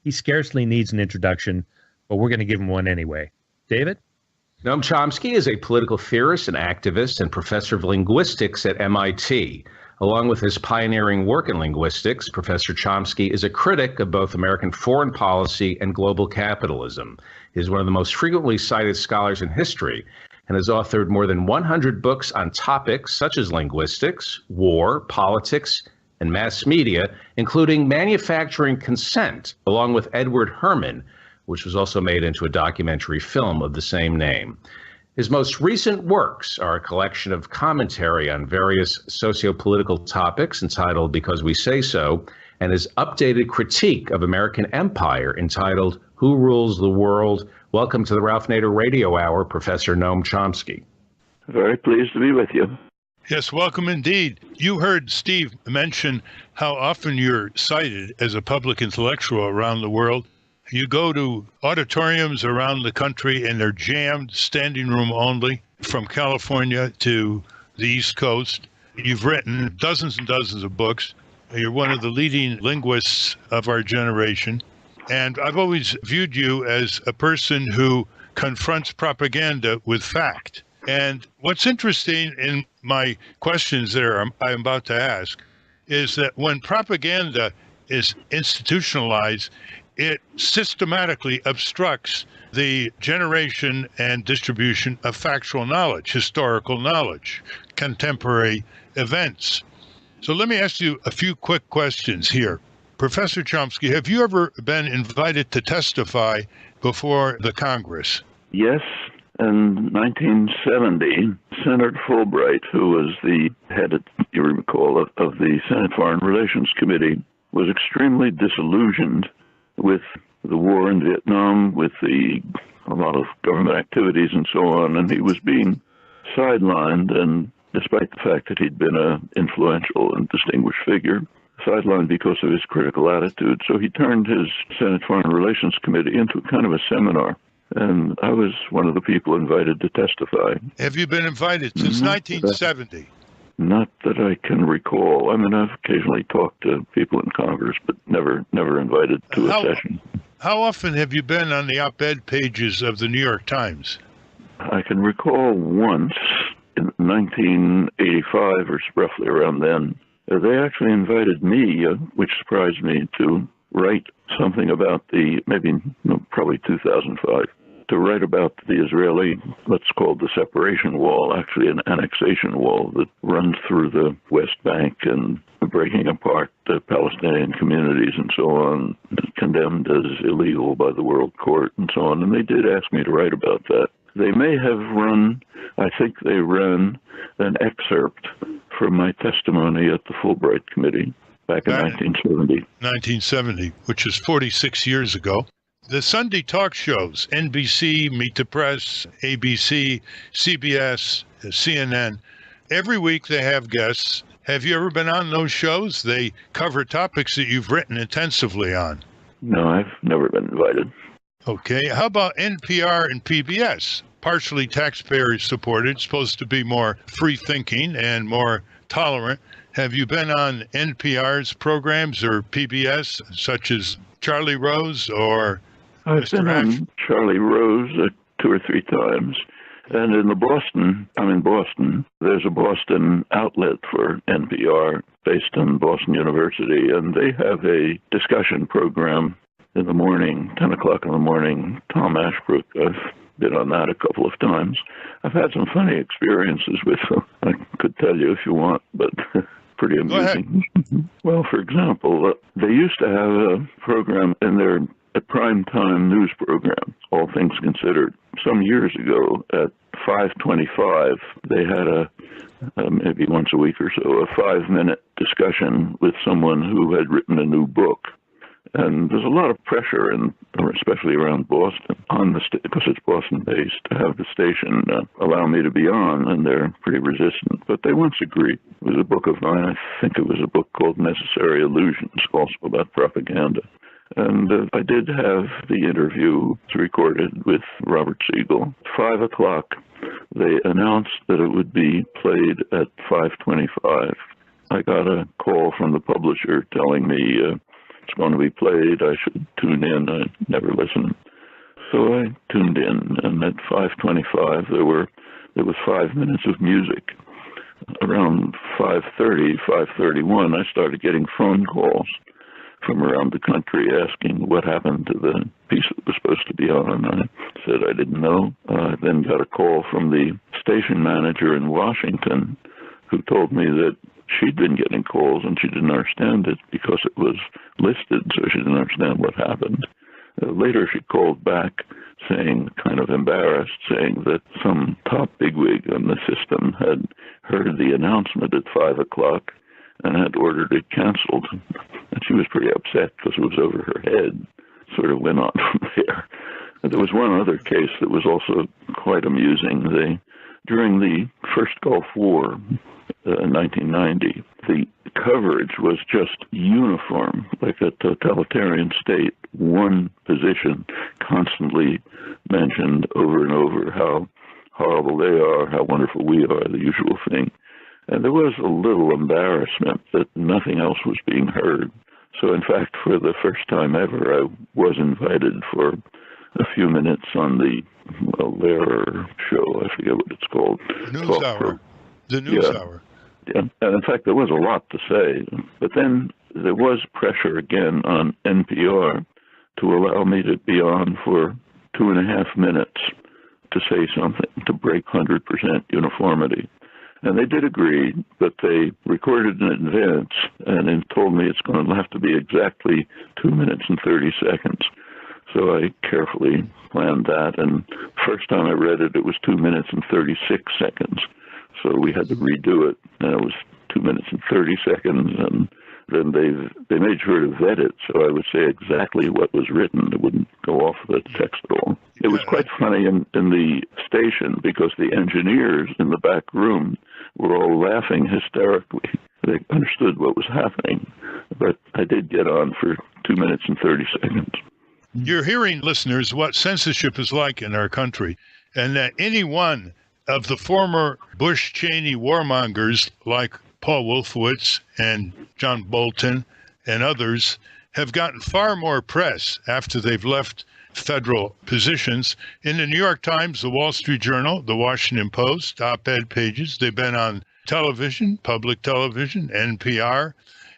He scarcely needs an introduction, but we're going to give him one anyway. David? Noam Chomsky is a political theorist and activist and professor of linguistics at MIT. Along with his pioneering work in linguistics, Professor Chomsky is a critic of both American foreign policy and global capitalism. He is one of the most frequently cited scholars in history and has authored more than 100 books on topics such as linguistics, war, politics, and mass media, including Manufacturing Consent, along with Edward Herman, which was also made into a documentary film of the same name. His most recent works are a collection of commentary on various socio-political topics entitled Because We Say So, and his updated critique of American empire entitled Who Rules the World? Welcome to the Ralph Nader Radio Hour, Professor Noam Chomsky. Very pleased to be with you. Yes, welcome indeed. You heard Steve mention how often you're cited as a public intellectual around the world. You go to auditoriums around the country and they're jammed, standing room only, from California to the East Coast. You've written dozens and dozens of books. You're one of the leading linguists of our generation. And I've always viewed you as a person who confronts propaganda with fact. And what's interesting in my questions there I'm about to ask is that when propaganda is institutionalized, it systematically obstructs the generation and distribution of factual knowledge, historical knowledge, contemporary events. So let me ask you a few quick questions here. Professor Chomsky, have you ever been invited to testify before the Congress? Yes. In 1970, Senator Fulbright, who was the head, you recall, of the Senate Foreign Relations Committee, was extremely disillusioned with the war in Vietnam, with a lot of government activities and so on, and he was being sidelined, and despite the fact that he'd been an influential and distinguished figure, sidelined because of his critical attitude. So he turned his Senate Foreign Relations Committee into kind of a seminar, and I was one of the people invited to testify. Have you been invited since 1970? Not that I can recall. I mean, I've occasionally talked to people in Congress, but never invited to a session. How often have you been on the op-ed pages of the New York Times? I can recall once in 1985, or roughly around then. They actually invited me, which surprised me, to write something about probably 2005. To write about the Israeli, what's called the separation wall, actually an annexation wall that runs through the West Bank and breaking apart the Palestinian communities and so on, condemned as illegal by the World Court and so on. And they did ask me to write about that. They may have I think they ran an excerpt from my testimony at the Fulbright Committee back in 1970. 1970, which is 46 years ago. The Sunday talk shows, NBC, Meet the Press, ABC, CBS, CNN, every week they have guests. Have you ever been on those shows? They cover topics that you've written intensively on. No, I've never been invited. Okay. How about NPR and PBS? Partially taxpayer supported, supposed to be more free thinking and more tolerant. Have you been on NPR's programs or PBS, such as Charlie Rose or I've been on Charlie Rose 2 or 3 times. And I'm in Boston. There's a Boston outlet for NPR based on Boston University, and they have a discussion program in the morning, 10 o'clock in the morning. Tom Ashbrook, I've been on that a couple of times. I've had some funny experiences with them. I could tell you if you want, but pretty amusing. Well, for example, they used to have a program in their primetime news program, All Things Considered. Some years ago at 5:25, they had maybe once a week or so, a 5-minute discussion with someone who had written a new book. And there's a lot of pressure, especially around Boston, because it's Boston-based, to have the station allow me to be on, and they're pretty resistant. But they once agreed. It was a book of mine. I think it was a book called Necessary Illusions, also about propaganda. And I did have the interview recorded with Robert Siegel. 5 o'clock, they announced that it would be played at 5:25. I got a call from the publisher telling me it's going to be played, I should tune in. I never listen. So I tuned in, and at 5:25 there was 5 minutes of music. Around 5:30, 5:31, I started getting phone calls from around the country asking what happened to the piece that was supposed to be on. I said I didn't know. I then got a call from the station manager in Washington who told me that she'd been getting calls and she didn't understand it because it was listed, so she didn't understand what happened. Later she called back saying, kind of embarrassed, saying that some top bigwig on the system had heard the announcement at 5 o'clock and had ordered it canceled. And she was pretty upset because it was over her head. Sort of went on from there. And there was one other case that was also quite amusing. During the first Gulf War, 1990, the coverage was just uniform, like a totalitarian state. One position constantly mentioned over and over how horrible they are, how wonderful we are, the usual thing. And there was a little embarrassment that nothing else was being heard. So in fact, for the first time ever, I was invited for a few minutes on the Lehrer show. I forget what it's called. News Hour. The News Hour. Yeah, and in fact, there was a lot to say. But then there was pressure again on NPR to allow me to be on for 2.5 minutes to say something, to break 100% uniformity. And they did agree, but they recorded in advance and then told me it's going to have to be exactly 2 minutes and 30 seconds. So I carefully planned that, and first time I read it, it was 2 minutes and 36 seconds. So we had to redo it, and it was 2 minutes and 30 seconds, and then they made sure to vet it, so I would say exactly what was written. It wouldn't go off the text at all. It was quite funny in the station because the engineers in the back room were all laughing hysterically. They understood what was happening, but I did get on for 2 minutes and 30 seconds. You're hearing, listeners, what censorship is like in our country, and that any one of the former Bush-Cheney warmongers like Paul Wolfowitz and John Bolton and others have gotten far more press after they've left federal positions. In the New York Times, the Wall Street Journal, the Washington Post, op-ed pages, they've been on television, public television, NPR,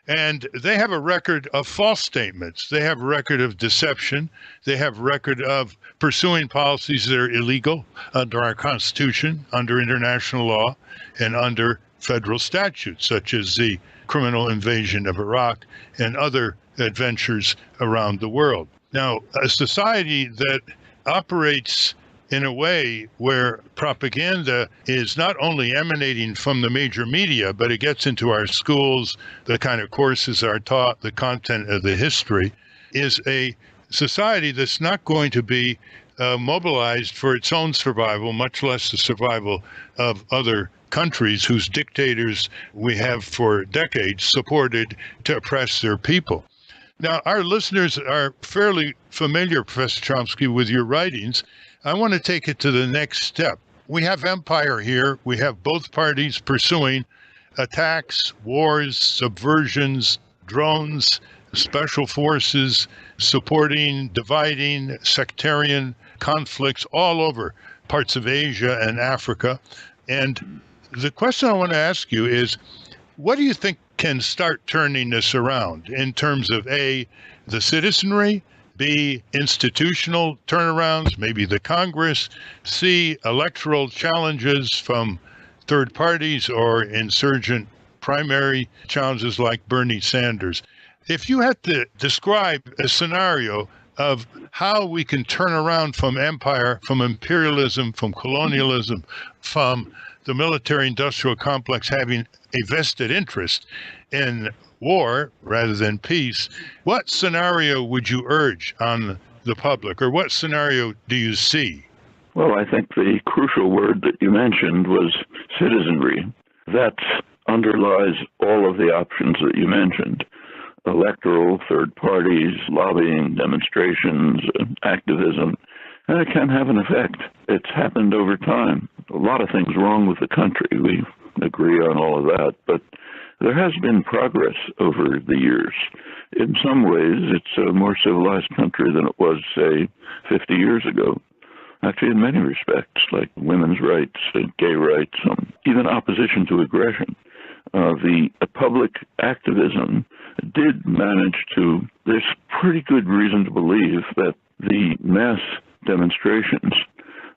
and they have a record of false statements. They have a record of deception. They have a record of pursuing policies that are illegal under our Constitution, under international law, and under federal statutes, such as the criminal invasion of Iraq and other adventures around the world. Now, a society that operates in a way where propaganda is not only emanating from the major media, but it gets into our schools, the kind of courses are taught, the content of the history, is a society that's not going to be mobilized for its own survival, much less the survival of other countries whose dictators we have for decades supported to oppress their people. Now, our listeners are fairly familiar, Professor Chomsky, with your writings. I want to take it to the next step. We have empire here. We have both parties pursuing attacks, wars, subversions, drones, special forces, supporting, dividing, sectarian conflicts all over parts of Asia and Africa. And the question I want to ask you is, what do you think can start turning this around in terms of A, the citizenry, B, institutional turnarounds, maybe the Congress, C, electoral challenges from third parties or insurgent primary challenges like Bernie Sanders? If you had to describe a scenario of how we can turn around from empire, from imperialism, from colonialism, from the military-industrial complex having a vested interest in war rather than peace, what scenario would you urge on the public, or what scenario do you see? Well, I think the crucial word that you mentioned was citizenry. That underlies all of the options that you mentioned: electoral, third parties, lobbying, demonstrations, activism. And it can have an effect. It's happened over time. A lot of things wrong with the country. We agree on all of that. But There has been progress over the years. In some ways, it's a more civilized country than it was, say, 50 years ago. Actually, in many respects, like women's rights, gay rights, even opposition to aggression. The public activism did manage to, there's pretty good reason to believe that the mass demonstrations,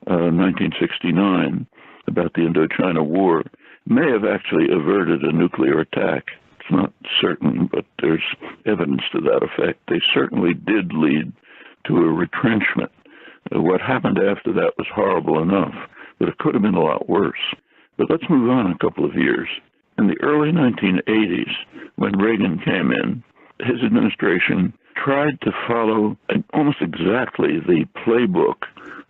1969, about the Indochina War, may have actually averted a nuclear attack. It's not certain, but there's evidence to that effect. They certainly did lead to a retrenchment. What happened after that was horrible enough, but it could have been a lot worse. But let's move on a couple of years. In the early 1980s, when Reagan came in, his administration tried to follow almost exactly the playbook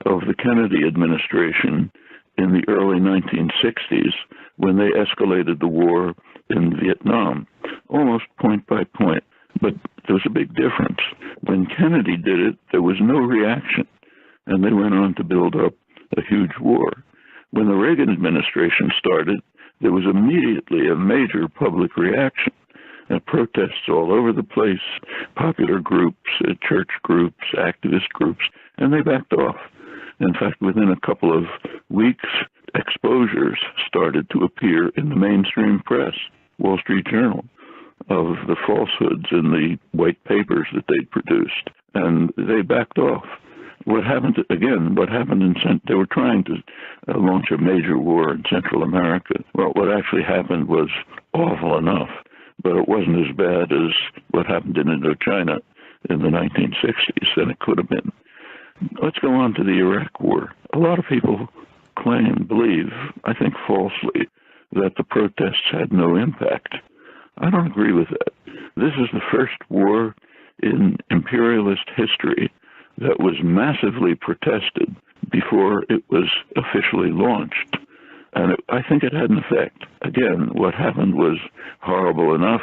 of the Kennedy administration in the early 1960s when they escalated the war in Vietnam, almost point by point. But there was a big difference. When Kennedy did it, there was no reaction, and they went on to build up a huge war. When the Reagan administration started, there was immediately a major public reaction and protests all over the place, popular groups, church groups, activist groups, and they backed off. In fact, within a couple of weeks, exposures started to appear in the mainstream press, Wall Street Journal, of the falsehoods in the white papers that they'd produced, and they backed off. What happened, they were trying to launch a major war in Central America. Well, what actually happened was awful enough, but it wasn't as bad as what happened in Indochina in the 1960s, and it could have been. Let's go on to the Iraq War. A lot of people believe, I think falsely, that the protests had no impact. I don't agree with that. This is the first war in imperialist history that was massively protested before it was officially launched. And I think it had an effect. Again, what happened was horrible enough,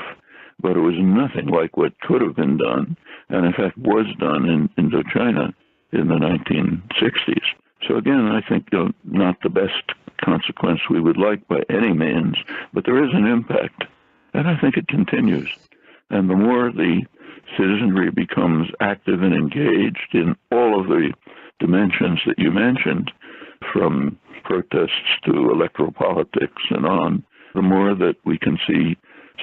but it was nothing like what could have been done, and in fact was done in Indochina in the 1960s. So again, I think not the best consequence we would like by any means, but there is an impact, and I think it continues. And the more the citizenry becomes active and engaged in all of the dimensions that you mentioned, from protests to electoral politics and on, the more that we can see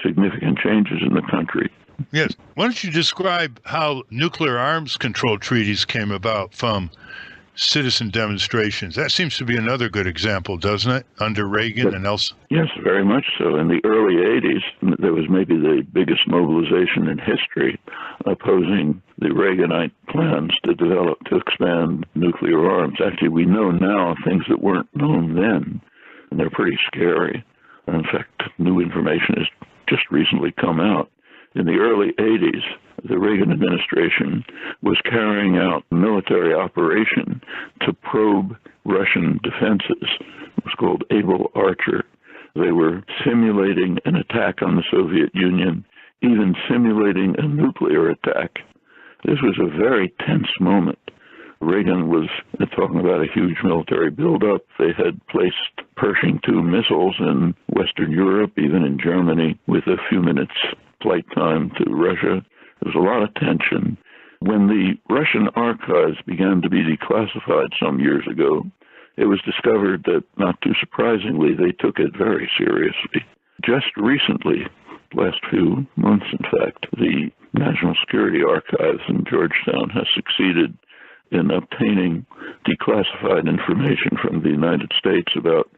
significant changes in the country. Yes. Why don't you describe how nuclear arms control treaties came about from citizen demonstrations? That seems to be another good example, doesn't it, under Reagan and else? Yes, very much so. In the early 80s, there was maybe the biggest mobilization in history opposing the Reaganite plans to expand nuclear arms. Actually, we know now things that weren't known then, and they're pretty scary. In fact, new information has just recently come out. In the early 80s, the Reagan administration was carrying out a military operation to probe Russian defenses. It was called Able Archer. They were simulating an attack on the Soviet Union, even simulating a nuclear attack. This was a very tense moment. Reagan was talking about a huge military buildup. They had placed Pershing II missiles in Western Europe, even in Germany, with a few minutes flight time to Russia. There was a lot of tension. When the Russian archives began to be declassified some years ago, it was discovered that, not too surprisingly, they took it very seriously. Just recently, last few months in fact, the National Security Archives in Georgetown has succeeded in obtaining declassified information from the United States about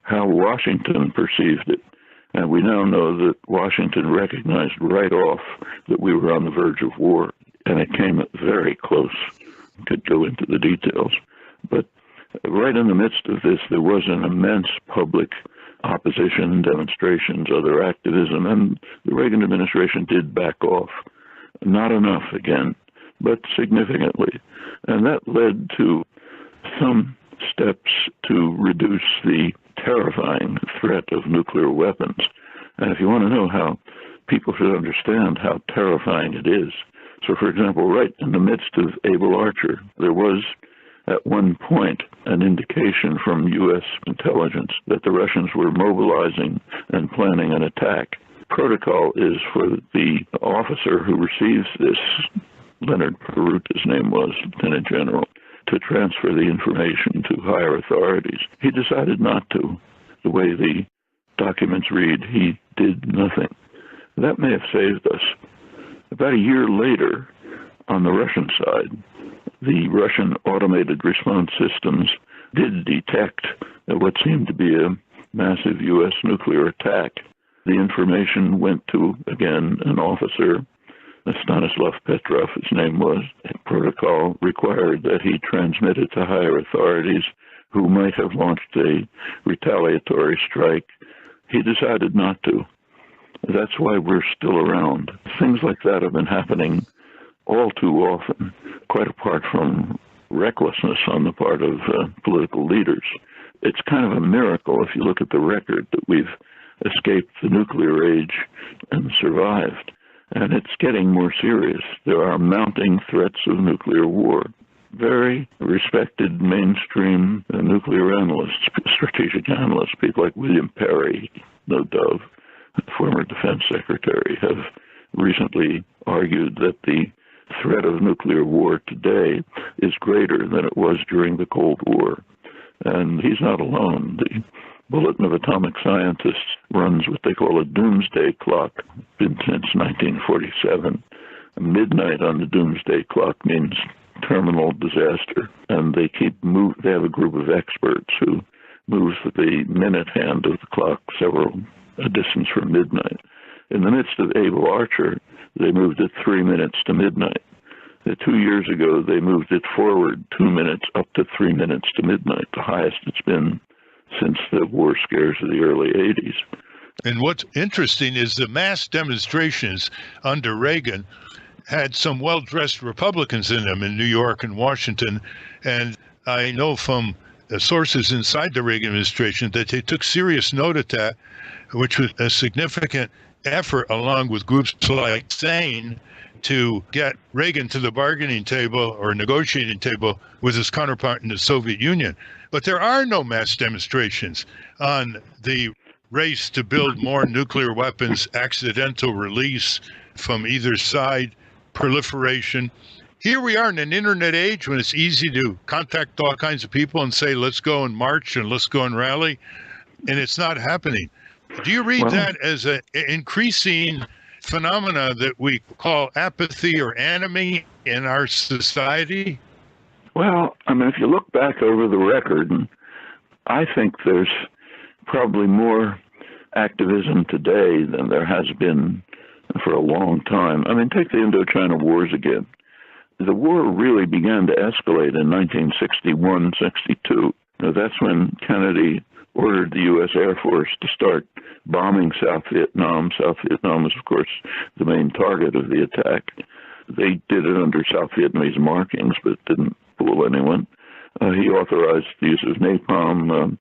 how Washington perceived it. And we now know that Washington recognized right off that we were on the verge of war, and it came very close. Could go into the details. But right in the midst of this, there was an immense public opposition, demonstrations, other activism, and the Reagan administration did back off. Not enough, again, but significantly. And that led to some steps to reduce the terrifying threat of nuclear weapons. And if you want to know how people should understand how terrifying it is, so for example, right in the midst of Able Archer, there was at one point an indication from U.S. intelligence that the Russians were mobilizing and planning an attack. protocol is for the officer who receives this, Leonard Perut, his name was, Lieutenant General, to transfer the information to higher authorities. He decided not to. The way the documents read, he did nothing. That may have saved us. About a year later, on the Russian side, the Russian automated response systems did detect what seemed to be a massive U.S. nuclear attack. The information went to, again, an officer, Stanislav Petrov, his name was. The protocol required that he transmit it to higher authorities who might have launched a retaliatory strike. He decided not to. That's why we're still around. Things like that have been happening all too often, quite apart from recklessness on the part of political leaders. It's kind of a miracle, if you look at the record, that we've escaped the nuclear age and survived. And it's getting more serious. There are mounting threats of nuclear war. Very respected mainstream nuclear analysts, strategic analysts, people like William Perry, no dove, former defense secretary, have recently argued that the threat of nuclear war today is greater than it was during the Cold War. And he's not alone. The Bulletin of Atomic Scientists runs what they call a doomsday clock, been since 1947. Midnight on the doomsday clock means terminal disaster, and they have a group of experts who moves the minute hand of the clock a distance from midnight. In the midst of Able Archer, they moved it 3 minutes to midnight. 2 years ago, they moved it forward 2 minutes up to 3 minutes to midnight, the highest it's been since the war scares of the early 80s. And what's interesting is the mass demonstrations under Reagan had some well-dressed Republicans in them in New York and Washington. And I know from sources inside the Reagan administration that they took serious note of that, which was a significant effort, along with groups like SANE, to get Reagan to the bargaining table or negotiating table with his counterpart in the Soviet Union. But there are no mass demonstrations on the race to build more nuclear weapons, accidental release from either side, proliferation. Here we are in an internet age when it's easy to contact all kinds of people and say, let's go and march and let's go and rally, and it's not happening. Do you read that as an increasing phenomena that we call apathy or anomie in our society? Well, I mean, if you look back over the record, I think there's probably more activism today than there has been for a long time. I mean, take the Indochina Wars again. The war really began to escalate in 1961-62. Now, that's when Kennedy ordered the U.S. Air Force to start bombing South Vietnam. South Vietnam was, of course, the main target of the attack. They did it under South Vietnamese markings, but didn't fool anyone. He authorized the use of napalm,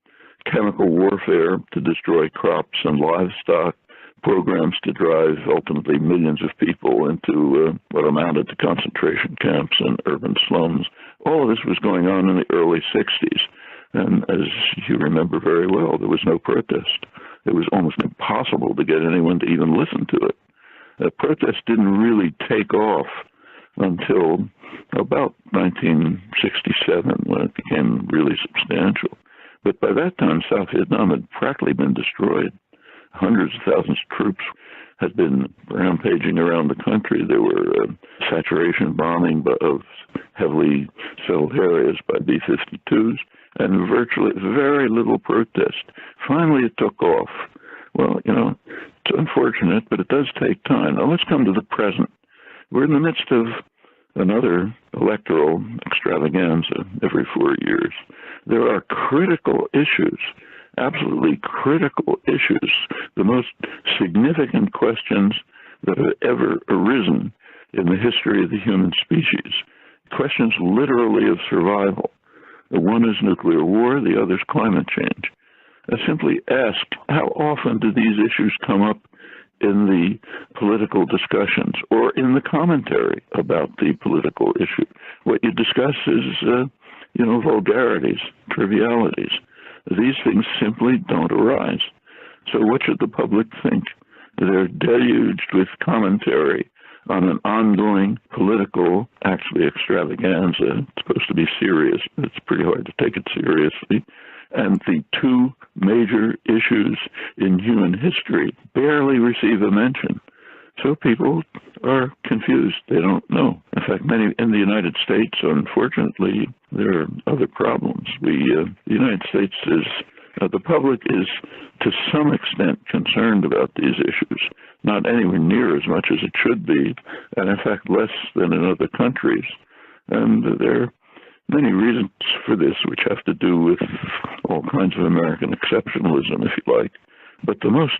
chemical warfare to destroy crops and livestock, programs to drive ultimately millions of people into what amounted to concentration camps and urban slums. All of this was going on in the early 60s. And as you remember very well, there was no protest. It was almost impossible to get anyone to even listen to it. The protest didn't really take off until about 1967, when it became really substantial. But by that time, South Vietnam had practically been destroyed. Hundreds of thousands of troops had been rampaging around the country. There were saturation bombing of heavily settled areas by B-52s, and virtually very little protest. Finally, it took off. Well, it's unfortunate, but it does take time. Now, let's come to the present. We're in the midst of another electoral extravaganza every 4 years. There are critical issues, absolutely critical issues, the most significant questions that have ever arisen in the history of the human species, questions literally of survival. The one is nuclear war, the other is climate change. I simply ask, how often do these issues come up in the political discussions or in the commentary about the political issue? What you discuss is, vulgarities, trivialities. These things simply don't arise. So what should the public think? They're deluged with commentary on an ongoing political, actually extravaganza. It's supposed to be serious, but it's pretty hard to take it seriously. And the two major issues in human history barely receive a mention. So people are confused. They don't know. In fact, many in the United States, unfortunately, there are other problems. The United States is, the public is to some extent concerned about these issues, not anywhere near as much as it should be, and in fact less than in other countries. And there are many reasons for this, which have to do with all kinds of American exceptionalism, if you like. But the most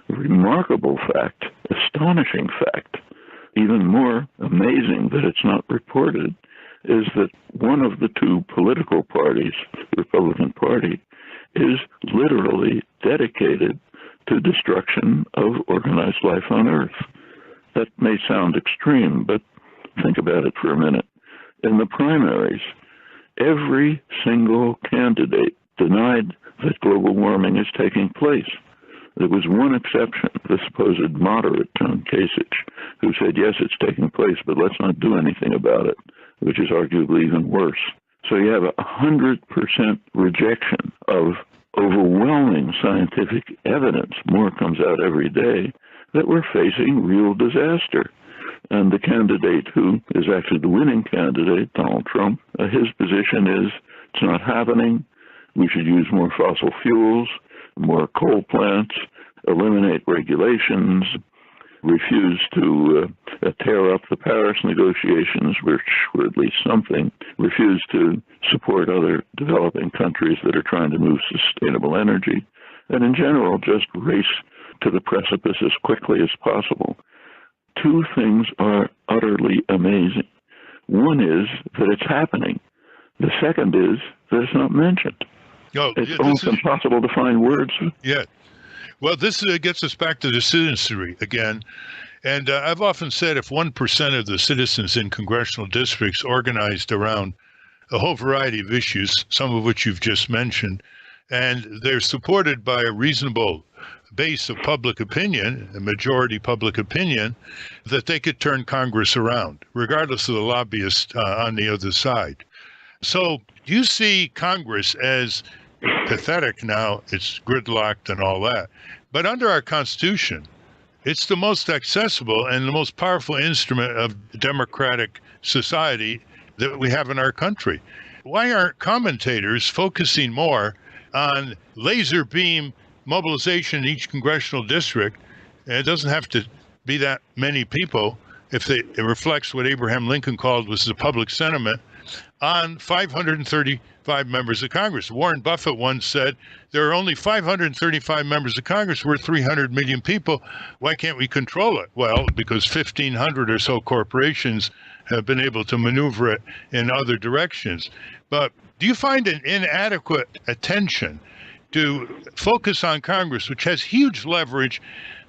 remarkable fact, astonishing fact, even more amazing that it's not reported, is that one of the two political parties, the Republican Party, is literally dedicated to destruction of organized life on Earth. That may sound extreme, but think about it for a minute. In the primaries, every single candidate denied that global warming is taking place. There was one exception, the supposed moderate John Kasich, who said, yes, it's taking place, but let's not do anything about it, which is arguably even worse. So you have 100% rejection of overwhelming scientific evidence. More comes out every day that we're facing real disaster. And the candidate who is actually the winning candidate, Donald Trump, his position is it's not happening. We should use more fossil fuels, more coal plants, eliminate regulations, refuse to tear up the Paris negotiations, which were at least something, refuse to support other developing countries that are trying to move sustainable energy, and in general, just race to the precipice as quickly as possible. Two things are utterly amazing. One is that it's happening. The second is that it's not mentioned. It's almost impossible to find words. Yeah. Well, this gets us back to the citizenry again. And I've often said if 1% of the citizens in congressional districts organized around a whole variety of issues, some of which you've just mentioned, and they're supported by a reasonable base of public opinion, a majority public opinion, that they could turn Congress around, regardless of the lobbyists on the other side. So do you see Congress as pathetic now? It's gridlocked and all that. But under our Constitution, it's the most accessible and the most powerful instrument of democratic society that we have in our country. Why aren't commentators focusing more on laser beam mobilization in each congressional district? And it doesn't have to be that many people if it reflects what Abraham Lincoln called was the public sentiment on 535 members of Congress. Warren Buffett once said, there are only 535 members of Congress. We're 300 million people. Why can't we control it? Well, because 1,500 or so corporations have been able to maneuver it in other directions. But do you find an inadequate attention to focus on Congress, which has huge leverage,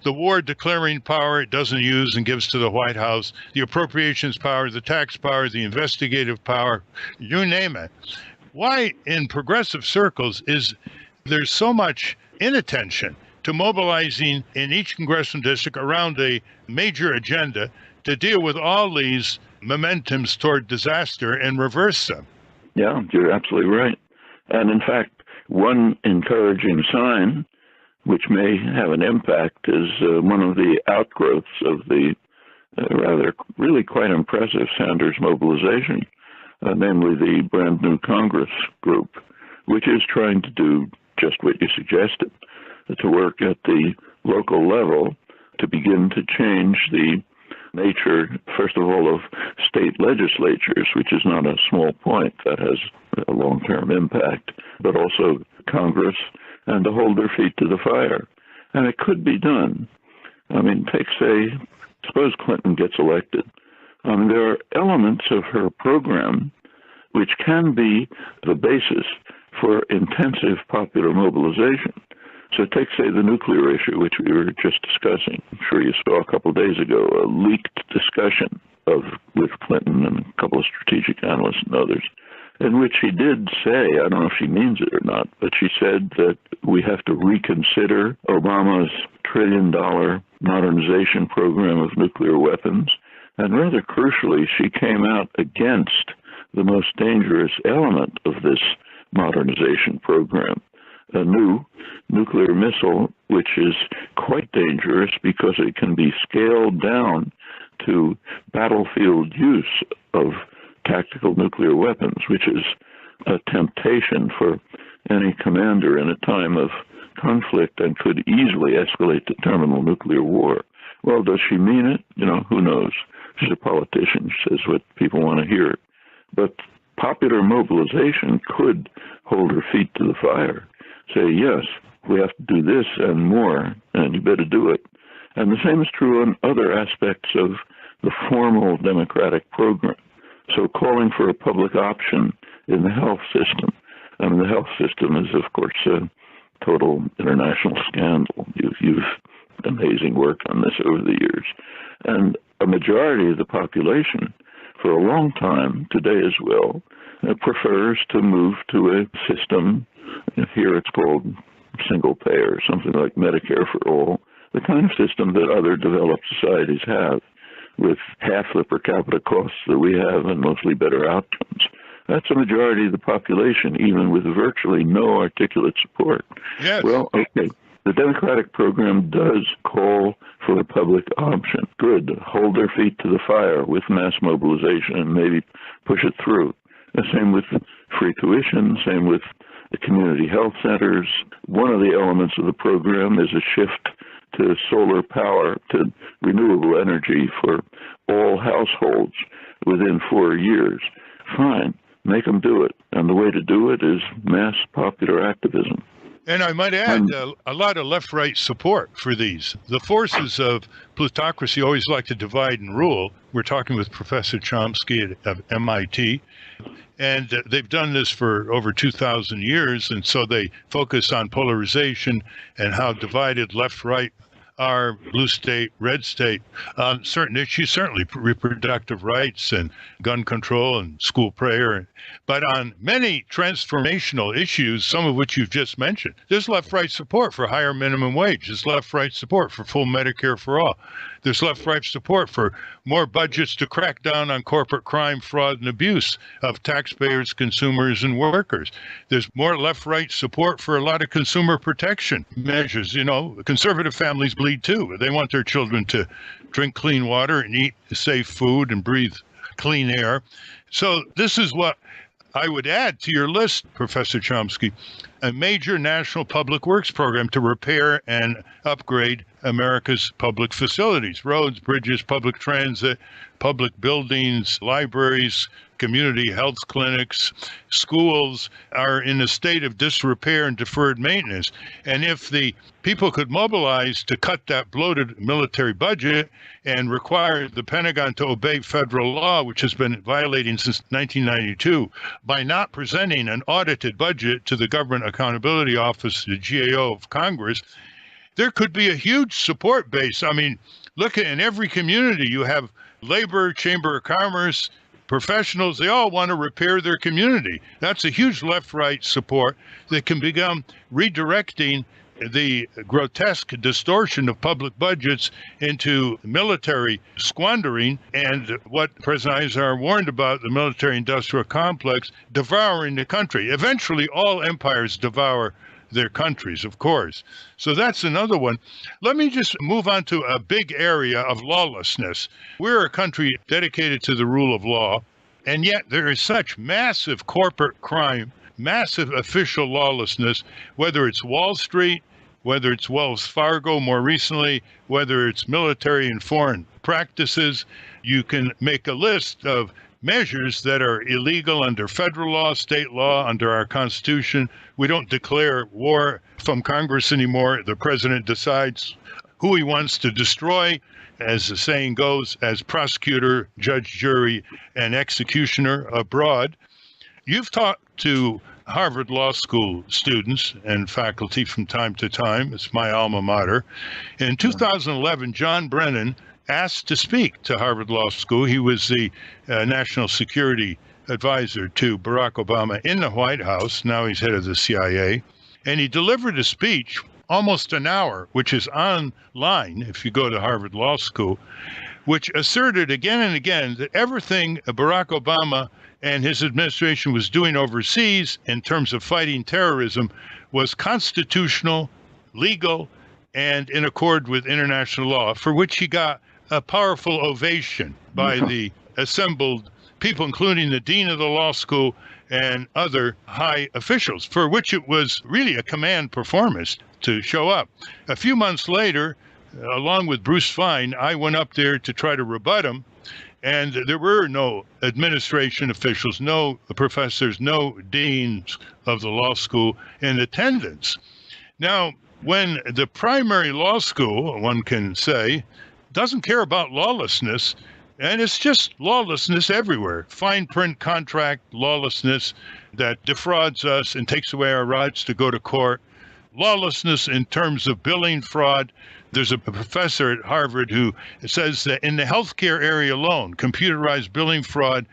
the war declaring power it doesn't use and gives to the White House, the appropriations power, the tax power, the investigative power, you name it. Why in progressive circles is there so much inattention to mobilizing in each congressional district around a major agenda to deal with all these momentums toward disaster and reverse them? Yeah, you're absolutely right. And in fact, one encouraging sign, which may have an impact, is one of the outgrowths of the really quite impressive Sanders mobilization, namely the Brand New Congress group, which is trying to do just what you suggested, to work at the local level to begin to change the nature, first of all, of state legislatures, which is not a small point, that has a long-term impact, but also Congress, and to hold their feet to the fire. And it could be done. I mean, suppose Clinton gets elected. There are elements of her program which can be the basis for intensive popular mobilization. So take, say, the nuclear issue, which we were just discussing. I'm sure you saw a couple of days ago a leaked discussion with Clinton and a couple of strategic analysts and others, in which she did say, I don't know if she means it or not, but she said that we have to reconsider Obama's $1 trillion modernization program of nuclear weapons. And rather crucially, she came out against the most dangerous element of this modernization program, a new nuclear missile, which is quite dangerous because it can be scaled down to battlefield use of tactical nuclear weapons, which is a temptation for any commander in a time of conflict and could easily escalate to terminal nuclear war. Well, does she mean it? Who knows? She's a politician. She says what people want to hear. But popular mobilization could hold her feet to the fire, say, yes, we have to do this and more, and you better do it. And the same is true on other aspects of the formal democratic program. So calling for a public option in the health system. The health system is, of course, a total international scandal. You've done amazing work on this over the years. And a majority of the population, for a long time, today as well, prefers to move to a system, here it's called single payer, something like Medicare for all, the kind of system that other developed societies have, with half the per capita costs that we have and mostly better outcomes. That's a majority of the population, even with virtually no articulate support. Yes. Well, okay. The Democratic program does call for a public option. Good. Hold their feet to the fire with mass mobilization and maybe push it through. The same with free tuition, same with the community health centers. One of the elements of the program is a shift to solar power, to renewable energy for all households within 4 years. Fine. Make them do it. And the way to do it is mass popular activism. And I might add a lot of left-right support for these. The forces of plutocracy always like to divide and rule. We're talking with Professor Chomsky at MIT, and they've done this for over 2,000 years, and so they focus on polarization and how divided left-right are, blue state, red state, on certain issues, certainly reproductive rights and gun control and school prayer. But on many transformational issues, some of which you've just mentioned, there's left-right support for higher minimum wage. There's left-right support for full Medicare for all. There's left-right support for more budgets to crack down on corporate crime, fraud, and abuse of taxpayers, consumers, and workers. There's more left-right support for a lot of consumer protection measures. Conservative families bleed too. They want their children to drink clean water and eat safe food and breathe clean air. So this is what I would add to your list, Professor Chomsky, a major national public works program to repair and upgrade America's public facilities, roads, bridges, public transit, public buildings, libraries, community health clinics, schools are in a state of disrepair and deferred maintenance. And if the people could mobilize to cut that bloated military budget and require the Pentagon to obey federal law, which has been violating since 1992, by not presenting an audited budget to the Government Accountability Office, the GAO of Congress, there could be a huge support base. I mean, look at in every community, you have labor, chamber of commerce, professionals, they all want to repair their community. That's a huge left-right support that can become redirecting the grotesque distortion of public budgets into military squandering and what President Eisenhower warned about, the military-industrial complex devouring the country. Eventually, all empires devour their countries, of course. So that's another one. Let me just move on to a big area of lawlessness. We're a country dedicated to the rule of law, and yet there is such massive corporate crime, massive official lawlessness, whether it's Wall Street, whether it's Wells Fargo more recently, whether it's military and foreign practices. You can make a list of measures that are illegal under federal law, state law, under our Constitution. We don't declare war from Congress anymore. The president decides who he wants to destroy, as the saying goes, as prosecutor, judge, jury, and executioner abroad. You've talked to Harvard Law School students and faculty from time to time. It's my alma mater. In 2011, John Brennan asked to speak to Harvard Law School. He was the national security advisor to Barack Obama in the White House. Now he's head of the CIA. And he delivered a speech almost an hour, which is online if you go to Harvard Law School, which asserted again and again that everything Barack Obama and his administration was doing overseas in terms of fighting terrorism was constitutional, legal, and in accord with international law, for which he got a powerful ovation by the assembled people, including the dean of the law school and other high officials, for which it was really a command performance to show up. A few months later, along with Bruce Fein, I went up there to try to rebut him, and there were no administration officials, no professors, no deans of the law school in attendance. Now, when the primary law school, one can say, doesn't care about lawlessness, and it's just lawlessness everywhere, fine print contract lawlessness that defrauds us and takes away our rights to go to court, lawlessness in terms of billing fraud. There's a professor at Harvard who says that in the healthcare area alone, computerized billing fraud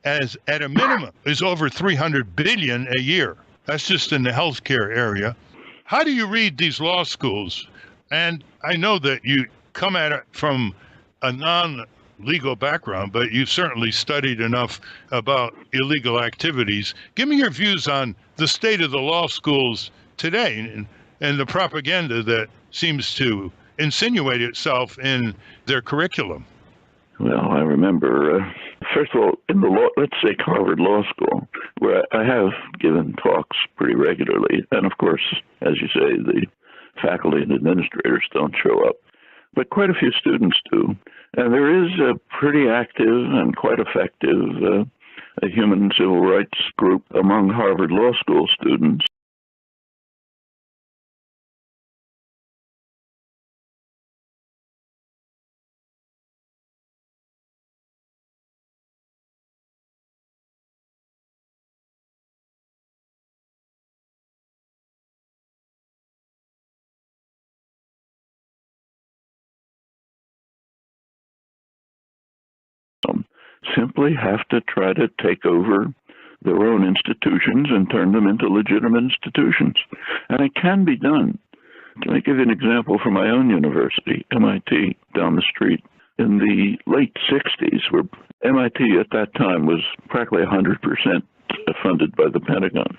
as at a minimum is over 300 billion a year. That's just in the healthcare area. How do you read these law schools? And I know that you come at it from a non-legal background, but you've certainly studied enough about illegal activities. Give me your views on the state of the law schools today and the propaganda that seems to insinuate itself in their curriculum. Well, I remember, first of all, in the law, let's say Harvard Law School, where I have given talks pretty regularly. And of course, as you say, the faculty and administrators don't show up, but quite a few students do. And there is a pretty active and quite effective a human civil rights group among Harvard Law School students. Simply have to try to take over their own institutions and turn them into legitimate institutions. And it can be done. Let me give you an example from my own university, MIT, down the street. In the late 60s, where MIT at that time was practically 100% funded by the Pentagon,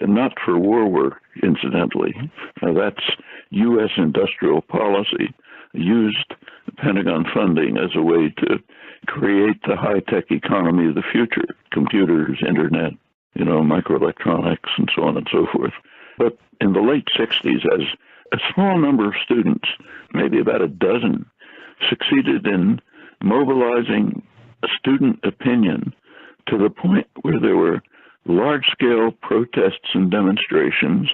and not for war work, incidentally. Now, that's U.S. industrial policy, used Pentagon funding as a way to create the high-tech economy of the future, computers, internet, microelectronics, and so on and so forth. But in the late 60s, as a small number of students, maybe about a dozen, succeeded in mobilizing student opinion to the point where there were large-scale protests and demonstrations,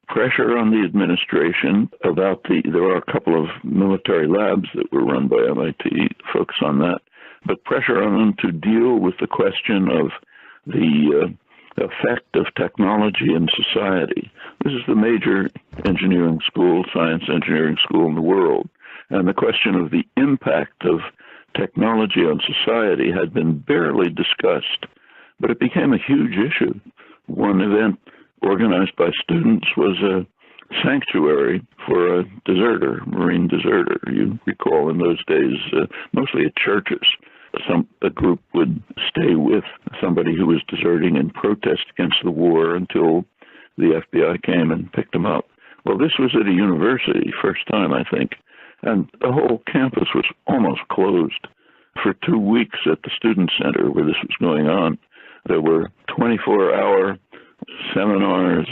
pressure on the administration about there are a couple of military labs that were run by MIT, focus on that, but pressure on them to deal with the question of the effect of technology in society. This is the major engineering school, science engineering school in the world, and the question of the impact of technology on society had been barely discussed, but it became a huge issue. One event organized by students was a sanctuary for a deserter, Marine deserter. You recall in those days, mostly at churches, a group would stay with somebody who was deserting in protest against the war until the FBI came and picked him up. Well, this was at a university, first time, I think, and the whole campus was almost closed. For 2 weeks at the Student Center where this was going on, there were 24-hour seminars,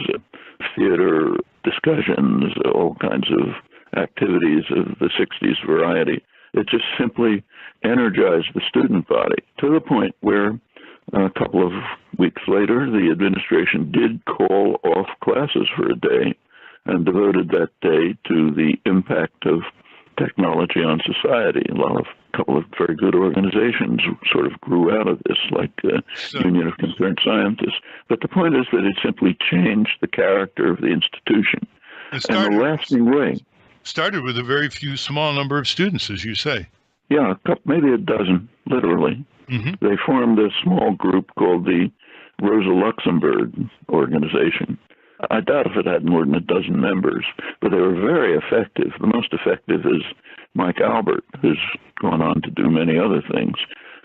theater discussions, all kinds of activities of the 60s variety. It just simply energized the student body to the point where a couple of weeks later, the administration did call off classes for a day and devoted that day to the impact of technology on society. A couple of very good organizations sort of grew out of this, like Union of Concerned Scientists. But the point is that it simply changed the character of the institution. And the lasting way. Started with a very few small number of students, as you say. Yeah, maybe a dozen, literally. Mm-hmm. They formed a small group called the Rosa Luxemburg organization. I doubt if it had more than a dozen members, but they were very effective. The most effective is Mike Albert, who's gone on to do many other things.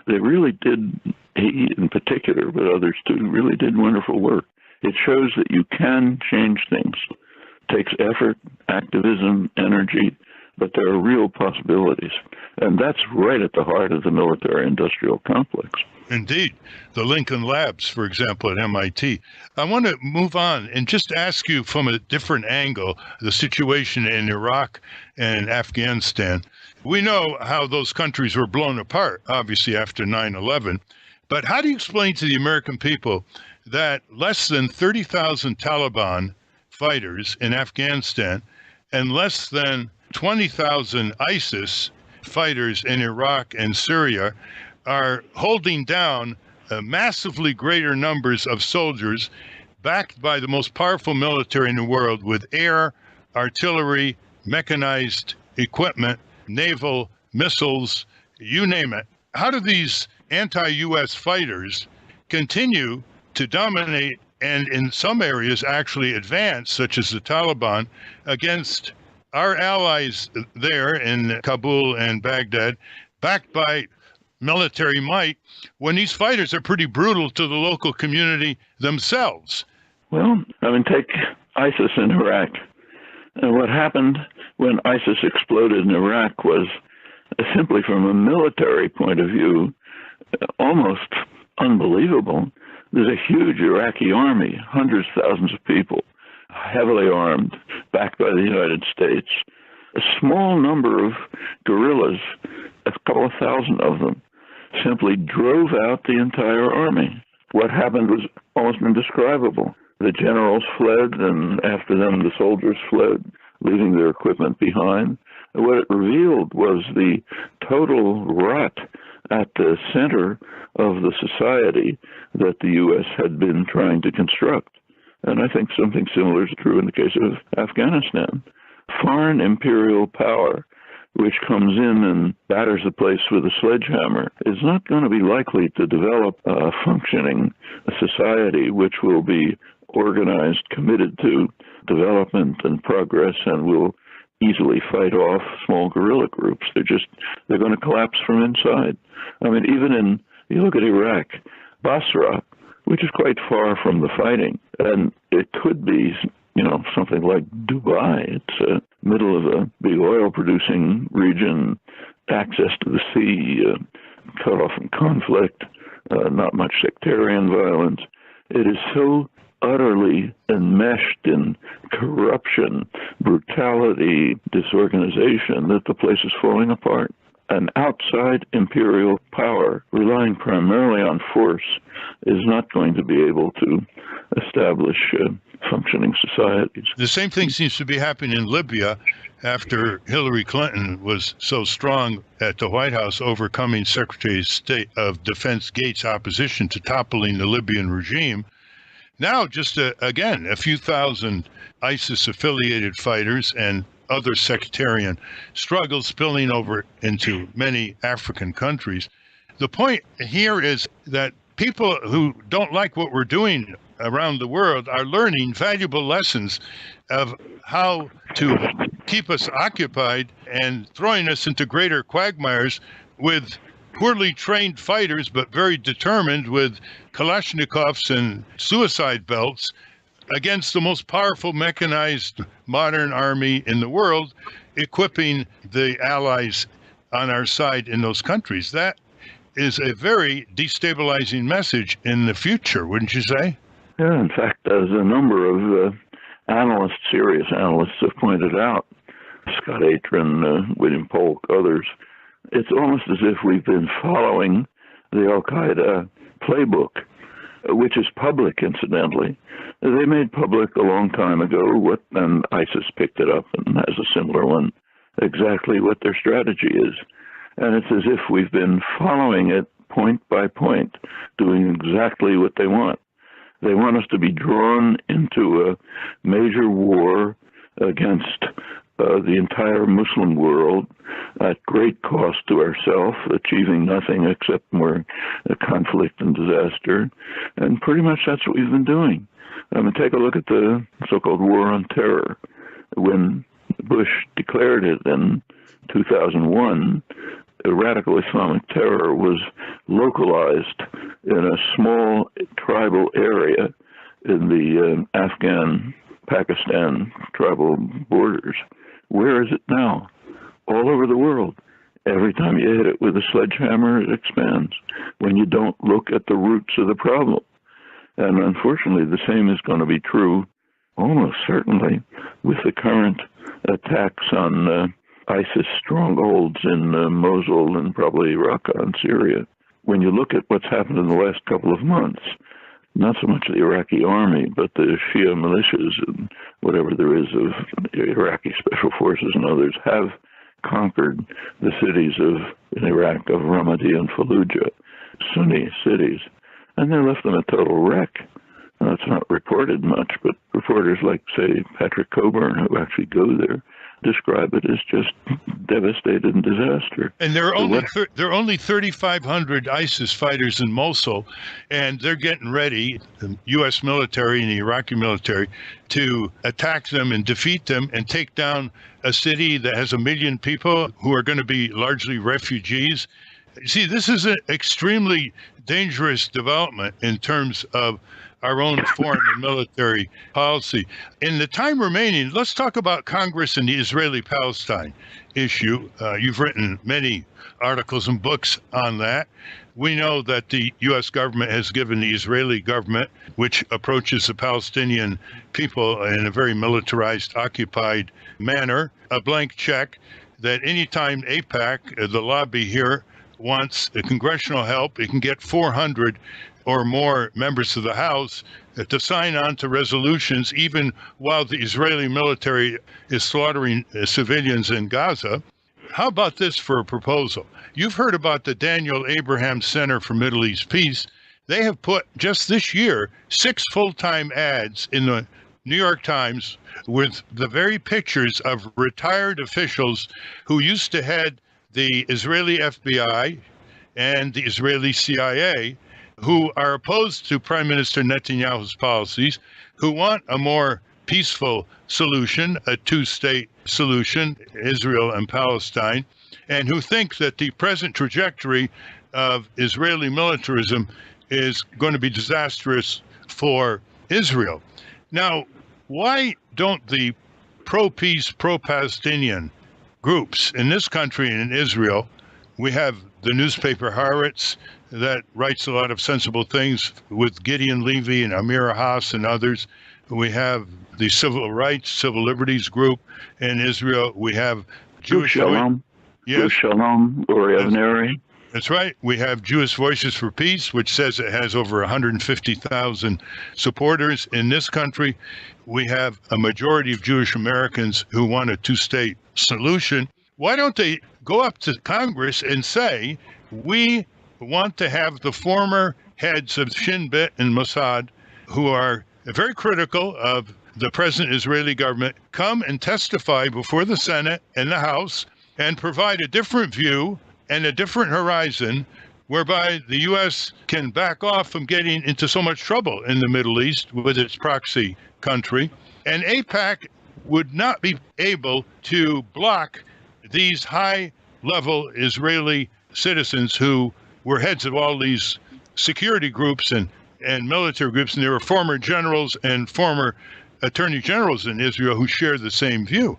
They really did, he in particular, but others too, really did wonderful work. It shows that you can change things. It takes effort, activism, energy, but there are real possibilities. And that's right at the heart of the military-industrial complex. Indeed. The Lincoln Labs, for example, at MIT. I want to move on and just ask you from a different angle, the situation in Iraq and Afghanistan. We know how those countries were blown apart, obviously, after 9/11. But how do you explain to the American people that less than 30,000 Taliban fighters in Afghanistan and less than 20,000 ISIS fighters in Iraq and Syria are holding down massively greater numbers of soldiers backed by the most powerful military in the world with air, artillery, mechanized equipment, naval, missiles, you name it. How do these anti-U.S. fighters continue to dominate and in some areas actually advance, such as the Taliban, against our allies there in Kabul and Baghdad, backed by military might, when these fighters are pretty brutal to the local community themselves? Well, take ISIS in Iraq. What happened when ISIS exploded in Iraq was, simply from a military point of view, almost unbelievable. There's a huge Iraqi army, hundreds of thousands of people, heavily armed, backed by the United States. A small number of guerrillas, a couple of thousand of them, simply drove out the entire army. What happened was almost indescribable. The generals fled, and after them the soldiers fled, leaving their equipment behind. And what it revealed was the total rot at the center of the society that the U.S. had been trying to construct. And I think something similar is true in the case of Afghanistan. Foreign imperial power, which comes in and batters the place with a sledgehammer, is not going to be likely to develop a functioning society which will be organized, committed to development and progress, and will easily fight off small guerrilla groups. They're going to collapse from inside. You look at Iraq, Basra, which is quite far from the fighting, and it could be, something like Dubai. It's middle of a big oil-producing region, access to the sea, cut off from conflict, not much sectarian violence. It is so utterly enmeshed in corruption, brutality, disorganization that the place is falling apart. An outside imperial power, relying primarily on force, is not going to be able to establish functioning societies. The same thing seems to be happening in Libya after Hillary Clinton was so strong at the White House, overcoming Secretary of State of Defense Gates' opposition to toppling the Libyan regime. Now, just again, a few thousand ISIS-affiliated fighters and other sectarian struggles spilling over into many African countries. The point here is that people who don't like what we're doing around the world are learning valuable lessons of how to keep us occupied and throwing us into greater quagmires with poorly trained fighters, but very determined with Kalashnikovs and suicide belts against the most powerful mechanized modern army in the world, equipping the allies on our side in those countries. That is a very destabilizing message in the future, wouldn't you say? Yeah, in fact, as a number of analysts, serious analysts, have pointed out, Scott Atran, William Polk, others, it's almost as if we've been following the Al-Qaeda playbook, which is public, incidentally. They made public a long time ago, and ISIS picked it up and has a similar one, exactly what their strategy is. And it's as if we've been following it point by point, doing exactly what they want. They want us to be drawn into a major war against the entire Muslim world at great cost to ourselves, achieving nothing except more conflict and disaster. And pretty much that's what we've been doing. Take a look at the so-called War on Terror. When Bush declared it in 2001, radical Islamic terror was localized in a small tribal area in the Afghan-Pakistan tribal borders. Where is it now? All over the world. Every time you hit it with a sledgehammer, it expands when you don't look at the roots of the problem. And unfortunately, the same is going to be true, almost certainly, with the current attacks on ISIS strongholds in Mosul and probably Raqqa and Syria. When you look at what's happened in the last couple of months, not so much the Iraqi army, but the Shia militias and whatever there is of Iraqi special forces and others have conquered the cities in Iraq of Ramadi and Fallujah, Sunni cities, and they left them a total wreck. Now, it's not reported much, but reporters like, say, Patrick Coburn, who actually go there, describe it as just devastated and disaster. And there are only 3,500 ISIS fighters in Mosul, and they're getting ready, the U.S. military and the Iraqi military, to attack them and defeat them and take down a city that has 1 million people who are going to be largely refugees. See, this is an extremely dangerous development in terms of our own foreign and military policy. In the time remaining, let's talk about Congress and the Israeli-Palestine issue. You've written many articles and books on that. We know that the U.S. government has given the Israeli government, which approaches the Palestinian people in a very militarized, occupied manner, a blank check that anytime AIPAC, the lobby here, wants congressional help, it can get 400 or more members of the House to sign on to resolutions, even while the Israeli military is slaughtering civilians in Gaza. How about this for a proposal? You've heard about the Daniel Abraham Center for Middle East Peace. They have put, just this year, 6 full-time ads in the New York Times with the very pictures of retired officials who used to head the Israeli FBI and the Israeli CIA, who are opposed to Prime Minister Netanyahu's policies, who want a more peaceful solution, a two-state solution, Israel and Palestine, and who think that the present trajectory of Israeli militarism is going to be disastrous for Israel. Now, why don't the pro-peace, pro-Palestinian groups in this country and in Israel, we have the newspaper Haaretz that writes a lot of sensible things with Gideon Levy and Amir Haas and others. We have the Civil Rights, Civil Liberties group in Israel. We have Jewish Shalom. Yes. Shalom, Uri Avneri. That's right. We have Jewish Voices for Peace, which says it has over 150,000 supporters in this country. We have a majority of Jewish Americans who want a two-state solution. Why don't they go up to Congress and say, we want to have the former heads of Shin Bet and Mossad, who are very critical of the present Israeli government, come and testify before the Senate and the House and provide a different view and a different horizon whereby the U.S. can back off from getting into so much trouble in the Middle East with its proxy country. And AIPAC would not be able to block these high-level Israeli citizens who were heads of all these security groups and military groups, and there were former generals and former attorney generals in Israel who share the same view.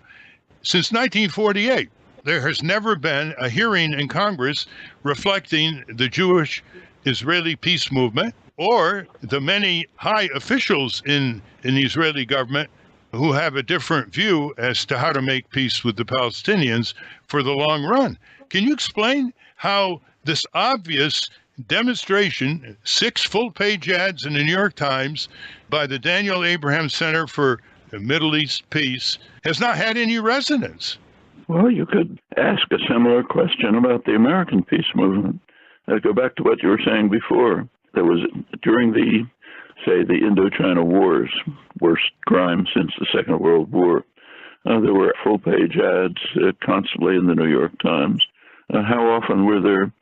Since 1948, there has never been a hearing in Congress reflecting the Jewish-Israeli peace movement or the many high officials in the Israeli government who have a different view as to how to make peace with the Palestinians for the long run. Can you explain how this obvious demonstration, 6 full-page ads in the New York Times by the Daniel Abraham Center for Middle East Peace, has not had any resonance? Well, you could ask a similar question about the American peace movement. I'd go back to what you were saying before. There was, during the Indochina Wars, worst crime since the Second World War, there were full-page ads constantly in the New York Times. How often were there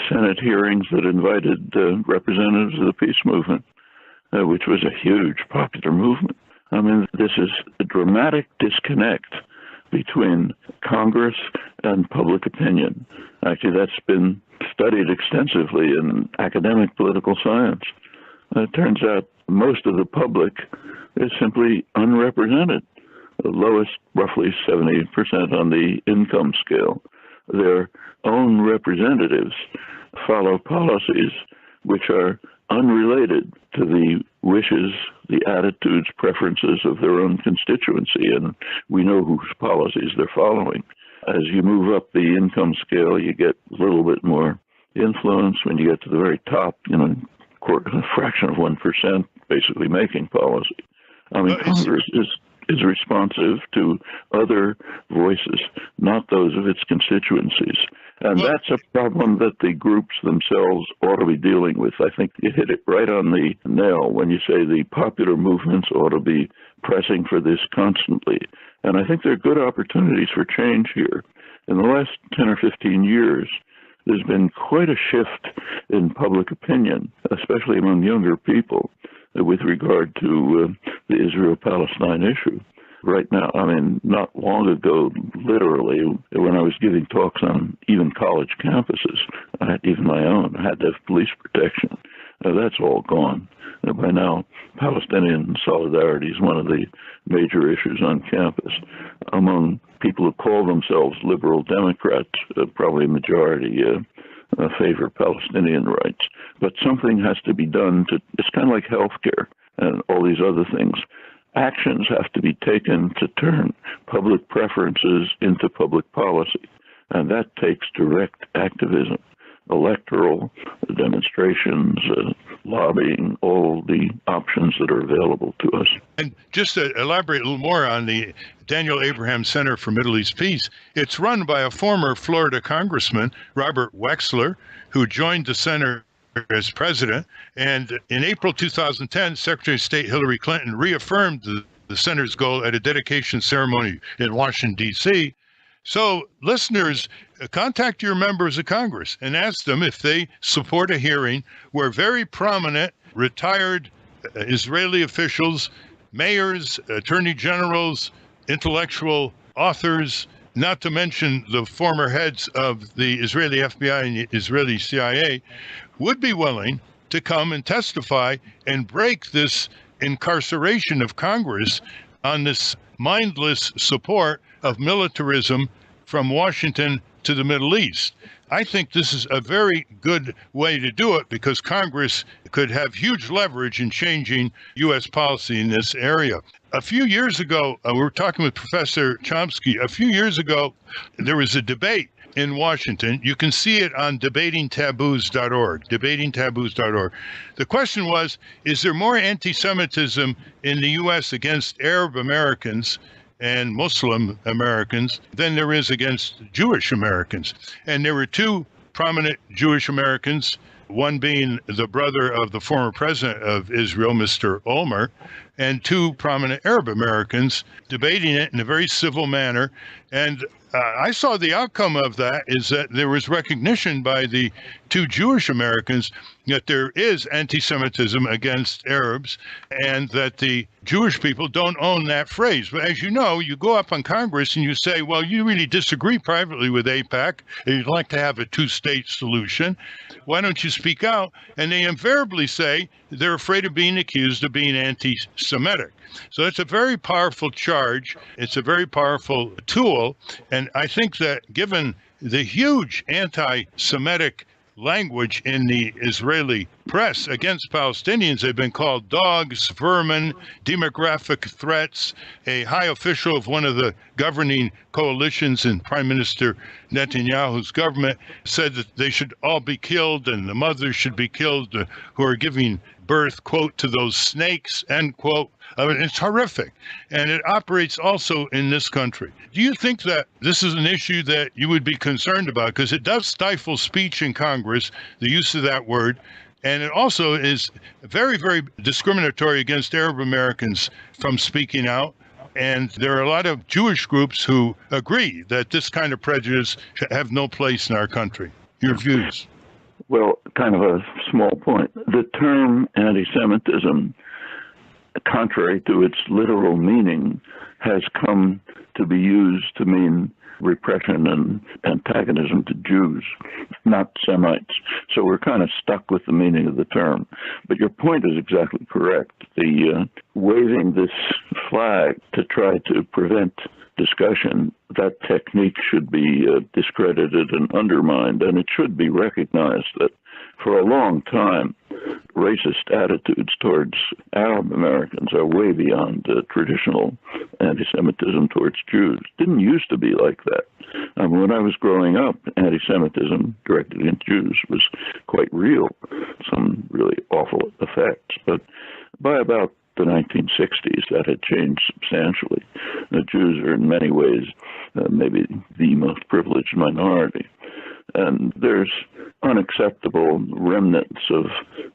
Senate hearings that invited representatives of the peace movement? which was a huge popular movement. I mean, this is a dramatic disconnect between Congress and public opinion. Actually, that's been studied extensively in academic political science. It turns out most of the public is simply unrepresented. The lowest, roughly 70% on the income scale. Their own representatives follow policies which are unrelated to the wishes, the attitudes, preferences of their own constituency, and we know whose policies they're following. As you move up the income scale, you get a little bit more influence. When you get to the very top, a fraction of 1% basically making policy. I mean, Congress is responsive to other voices, not those of its constituencies. And that's a problem that the groups themselves ought to be dealing with. I think you hit it right on the nail when you say the popular movements ought to be pressing for this constantly. And I think there are good opportunities for change here. In the last 10 or 15 years, there's been quite a shift in public opinion, especially among younger people, with regard to the Israel-Palestine issue. Right now, I mean, not long ago, literally, when I was giving talks on even college campuses, even my own, I had to have police protection. That's all gone. By now, Palestinian solidarity is one of the major issues on campus. Among people who call themselves liberal Democrats, probably a majority favor Palestinian rights. But something has to be done it's kind of like healthcare and all these other things. Actions have to be taken to turn public preferences into public policy, and that takes direct activism, electoral demonstrations, lobbying, all the options that are available to us. And just to elaborate a little more on the Daniel Abraham Center for Middle East Peace, it's run by a former Florida congressman, Robert Wexler, who joined the center as president. And in April 2010, Secretary of State Hillary Clinton reaffirmed the center's goal at a dedication ceremony in Washington, D.C. So listeners, contact your members of Congress and ask them if they support a hearing where very prominent retired Israeli officials, mayors, attorney generals, intellectual authors, not to mention the former heads of the Israeli FBI and the Israeli CIA, would be willing to come and testify and break this incarceration of Congress on this mindless support of militarism from Washington to the Middle East. I think this is a very good way to do it because Congress could have huge leverage in changing U.S. policy in this area. A few years ago, we were talking with Professor Chomsky. A few years ago, there was a debate in Washington. You can see it on debatingtaboos.org, debatingtaboos.org. The question was, is there more anti-Semitism in the U.S. against Arab Americans and Muslim Americans than there is against Jewish Americans? And there were two prominent Jewish Americans, one being the brother of the former president of Israel, Mr. Olmert, and two prominent Arab Americans debating it in a very civil manner. And I saw the outcome of that is that there was recognition by the two Jewish Americans that there is anti-Semitism against Arabs and that the Jewish people don't own that phrase. But as you know, you go up on Congress and you say, well, you really disagree privately with AIPAC and you'd like to have a two-state solution. Why don't you speak out? And they invariably say they're afraid of being accused of being anti-Semitic. So it's a very powerful charge. It's a very powerful tool. And I think that given the huge anti-Semitic language in the Israeli press against Palestinians, they've been called dogs, vermin, demographic threats. A high official of one of the governing coalitions in Prime Minister Netanyahu's government said that they should all be killed and the mothers should be killed who are giving birth, quote, to those snakes, end quote. I mean, it's horrific. And it operates also in this country. Do you think that this is an issue that you would be concerned about? Because it does stifle speech in Congress, the use of that word. And it also is very, very discriminatory against Arab Americans from speaking out. And there are a lot of Jewish groups who agree that this kind of prejudice should have no place in our country. Your views? Well, kind of a small point. The term anti-Semitism, contrary to its literal meaning, has come to be used to mean repression and antagonism to Jews, not Semites. So we're kind of stuck with the meaning of the term. But your point is exactly correct. The waving this flag to try to prevent discussion, that technique should be discredited and undermined, and it should be recognized that for a long time, racist attitudes towards Arab Americans are way beyond traditional anti-Semitism towards Jews. Didn't used to be like that. When I was growing up, anti-Semitism directed against Jews was quite real, some really awful effects. But by about the 1960s, that had changed substantially. The Jews are in many ways maybe the most privileged minority. And there's unacceptable remnants of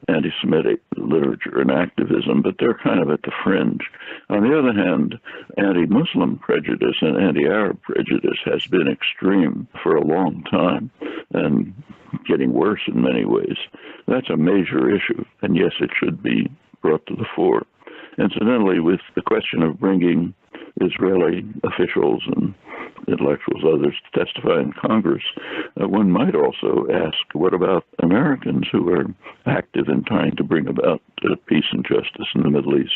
anti-Semitic literature and activism, but they're kind of at the fringe. On the other hand, anti-Muslim prejudice and anti-Arab prejudice has been extreme for a long time and getting worse in many ways. That's a major issue, and yes, it should be brought to the fore. Incidentally, with the question of bringing Israeli officials and intellectuals, others to testify in Congress, one might also ask, what about Americans who are active in trying to bring about peace and justice in the Middle East?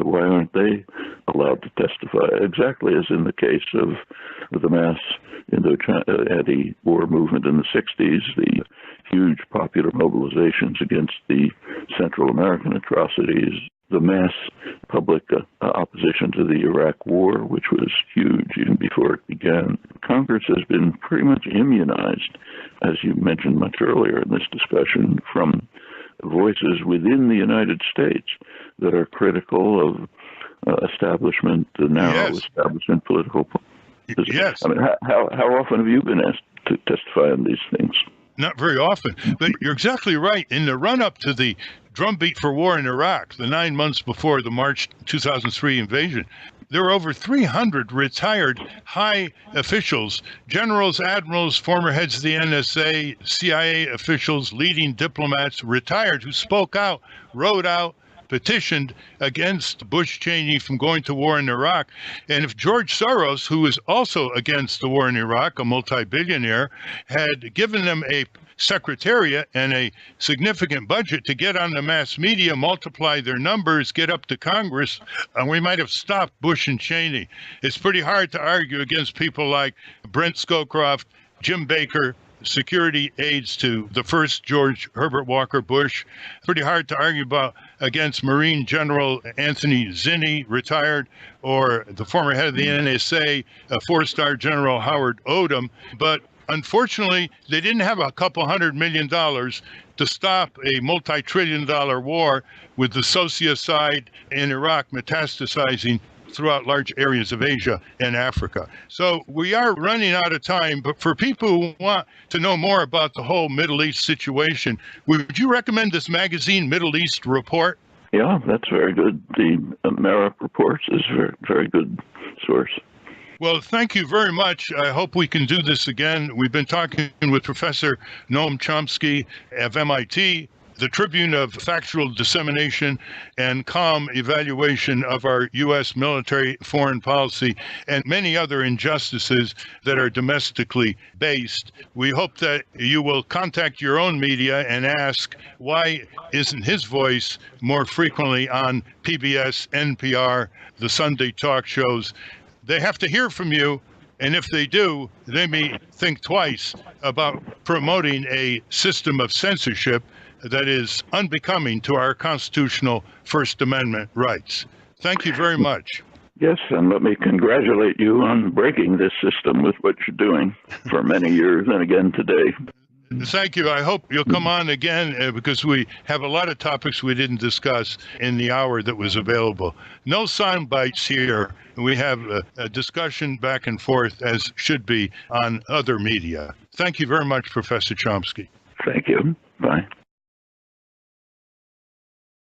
Why aren't they allowed to testify? Exactly as in the case of the mass anti-war movement in the 60s, the huge popular mobilizations against the Central American atrocities, the mass public opposition to the Iraq War, which was huge even before it began. Congress has been pretty much immunized, as you mentioned much earlier in this discussion, from voices within the United States that are critical of establishment, the narrow establishment political position. Yes. I mean, how often have you been asked to testify on these things? Not very often, but you're exactly right. In the run-up to the drumbeat for war in Iraq, the 9 months before the March 2003 invasion, there were over 300 retired high officials, generals, admirals, former heads of the NSA, CIA officials, leading diplomats, retired, who spoke out, wrote out, petitioned against Bush Cheney from going to war in Iraq. And if George Soros, who is also against the war in Iraq, a multi-billionaire, had given them a secretariat and a significant budget to get on the mass media, multiply their numbers, get up to Congress, and we might have stopped Bush and Cheney. It's pretty hard to argue against people like Brent Scowcroft, Jim Baker, security aides to the first George Herbert Walker Bush. Pretty hard to argue against Marine General Anthony Zinni, retired, or the former head of the NSA, four-star General Howard Odom. But unfortunately, they didn't have a couple $100 million to stop a multi-trillion-dollar war with the sociocide in Iraq metastasizing throughout large areas of Asia and Africa. So we are running out of time, but for people who want to know more about the whole Middle East situation, would you recommend this magazine, Middle East Report? Yeah, that's very good. The Merrick Reports is a very, very good source. Well, thank you very much. I hope we can do this again. We've been talking with Professor Noam Chomsky of MIT, the Tribune of Factual Dissemination and Calm Evaluation of our U.S. military foreign policy and many other injustices that are domestically based. We hope that you will contact your own media and ask, why isn't his voice more frequently on PBS, NPR, the Sunday talk shows? They have to hear from you. And if they do, they may think twice about promoting a system of censorship that is unbecoming to our constitutional First Amendment rights. Thank you very much. Yes, and let me congratulate you on breaking this system with what you're doing for many years and again today. Thank you. I hope you'll come on again because we have a lot of topics we didn't discuss in the hour that was available. No sound bites here. We have a discussion back and forth, as should be on other media. Thank you very much, Professor Chomsky. Thank you. Bye.